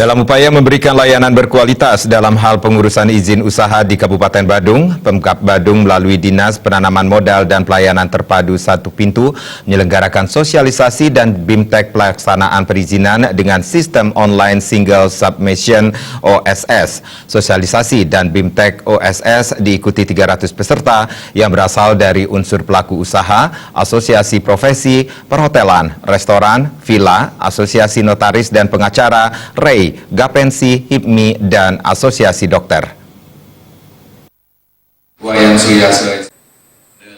Dalam upaya memberikan layanan berkualitas dalam hal pengurusan izin usaha di Kabupaten Badung, Pemkab Badung melalui Dinas Penanaman Modal dan Pelayanan Terpadu Satu Pintu menyelenggarakan sosialisasi dan BIMTEK pelaksanaan perizinan dengan sistem online single submission OSS. Sosialisasi dan BIMTEK OSS diikuti 300 peserta yang berasal dari unsur pelaku usaha, asosiasi profesi, perhotelan, restoran, villa, asosiasi notaris dan pengacara, REI, Gapensi, HIPMI, dan Asosiasi Dokter.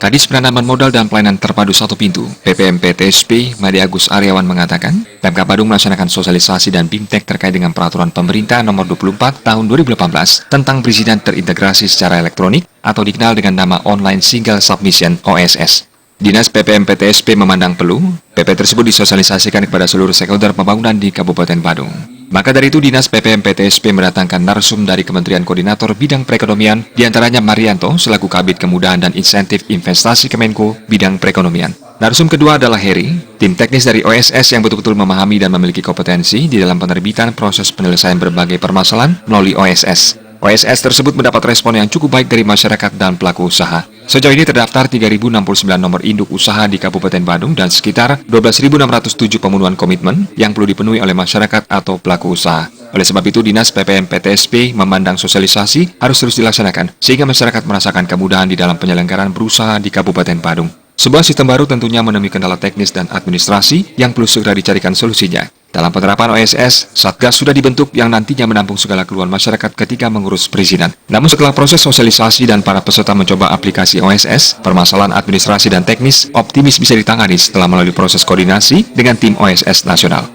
Kadis Penanaman Modal dan Pelayanan Terpadu Satu Pintu, PPMPTSP, Made Agus Aryawan mengatakan, Pemkab Badung melaksanakan sosialisasi dan BIMTEK terkait dengan Peraturan Pemerintah Nomor 24 Tahun 2018 tentang perizinan terintegrasi secara elektronik atau dikenal dengan nama Online Single Submission OSS. Dinas PPMPTSP memandang perlu, PP tersebut disosialisasikan kepada seluruh stakeholder pembangunan di Kabupaten Badung. Maka dari itu, Dinas PPMPTSP mendatangkan narsum dari Kementerian Koordinator Bidang Perekonomian, diantaranya Marianto selaku Kabid Kemudahan dan Insentif Investasi Kemenko Bidang Perekonomian. Narsum kedua adalah Heri, tim teknis dari OSS yang betul-betul memahami dan memiliki kompetensi di dalam penerbitan proses penyelesaian berbagai permasalahan melalui OSS. OSS tersebut mendapat respon yang cukup baik dari masyarakat dan pelaku usaha. Sejauh ini terdaftar 3.069 nomor induk usaha di Kabupaten Badung dan sekitar 12.607 pemenuhan komitmen yang perlu dipenuhi oleh masyarakat atau pelaku usaha. Oleh sebab itu, Dinas PPMPTSP memandang sosialisasi harus terus dilaksanakan sehingga masyarakat merasakan kemudahan di dalam penyelenggaraan berusaha di Kabupaten Badung. Sebuah sistem baru tentunya menemui kendala teknis dan administrasi yang perlu segera dicarikan solusinya. Dalam penerapan OSS, Satgas sudah dibentuk yang nantinya menampung segala keluhan masyarakat ketika mengurus perizinan. Namun setelah proses sosialisasi dan para peserta mencoba aplikasi OSS, permasalahan administrasi dan teknis optimis bisa ditangani setelah melalui proses koordinasi dengan tim OSS nasional.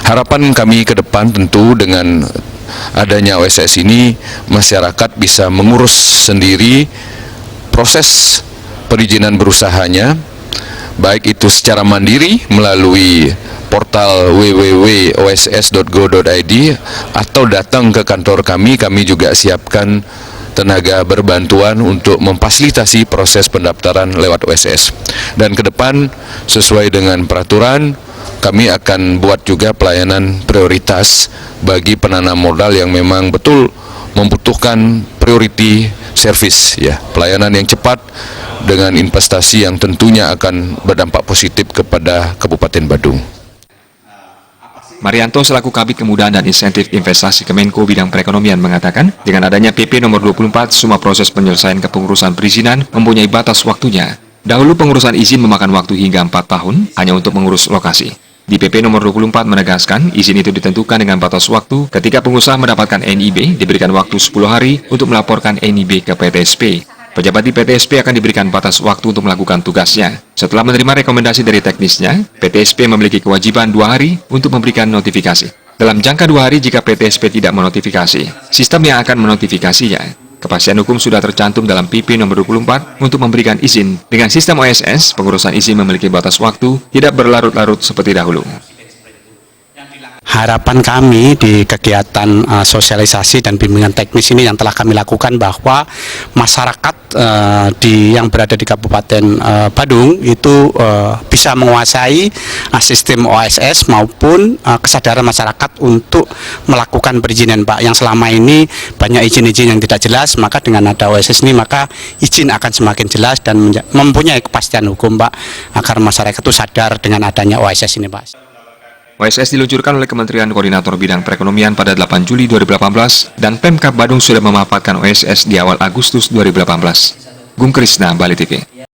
Harapan kami ke depan tentu dengan adanya OSS ini, masyarakat bisa mengurus sendiri proses perizinan berusahanya, baik itu secara mandiri melalui portal www.oss.go.id atau datang ke kantor kami juga siapkan tenaga berbantuan untuk memfasilitasi proses pendaftaran lewat OSS. Dan ke depan sesuai dengan peraturan, kami akan buat juga pelayanan prioritas bagi penanam modal yang memang betul membutuhkan priority service, ya, pelayanan yang cepat dengan investasi yang tentunya akan berdampak positif kepada Kabupaten Badung. Marianto selaku Kabid Kemudahan dan Insentif Investasi Kemenko Bidang Perekonomian mengatakan, dengan adanya PP nomor 24, semua proses penyelesaian kepengurusan perizinan mempunyai batas waktunya. Dahulu pengurusan izin memakan waktu hingga 4 tahun hanya untuk mengurus lokasi. Di PP nomor 24 menegaskan, izin itu ditentukan dengan batas waktu ketika pengusaha mendapatkan NIB, diberikan waktu 10 hari untuk melaporkan NIB ke PTSP. Pejabat di PTSP akan diberikan batas waktu untuk melakukan tugasnya. Setelah menerima rekomendasi dari teknisnya, PTSP memiliki kewajiban 2 hari untuk memberikan notifikasi. Dalam jangka 2 hari jika PTSP tidak menotifikasi, sistem yang akan menotifikasinya. Kepastian hukum sudah tercantum dalam PP nomor 24 untuk memberikan izin. Dengan sistem OSS, pengurusan izin memiliki batas waktu, tidak berlarut-larut seperti dahulu. Harapan kami di kegiatan sosialisasi dan bimbingan teknis ini yang telah kami lakukan bahwa masyarakat yang berada di Kabupaten Badung itu bisa menguasai sistem OSS maupun kesadaran masyarakat untuk melakukan perizinan, Pak. Yang selama ini banyak izin-izin yang tidak jelas, maka dengan ada OSS ini maka izin akan semakin jelas dan mempunyai kepastian hukum, Pak, agar masyarakat itu sadar dengan adanya OSS ini, Pak. OSS diluncurkan oleh Kementerian Koordinator Bidang Perekonomian pada 8 Juli 2018 dan Pemkab Badung sudah memanfaatkan OSS di awal Agustus 2018. Gung Krisna, Bali TV.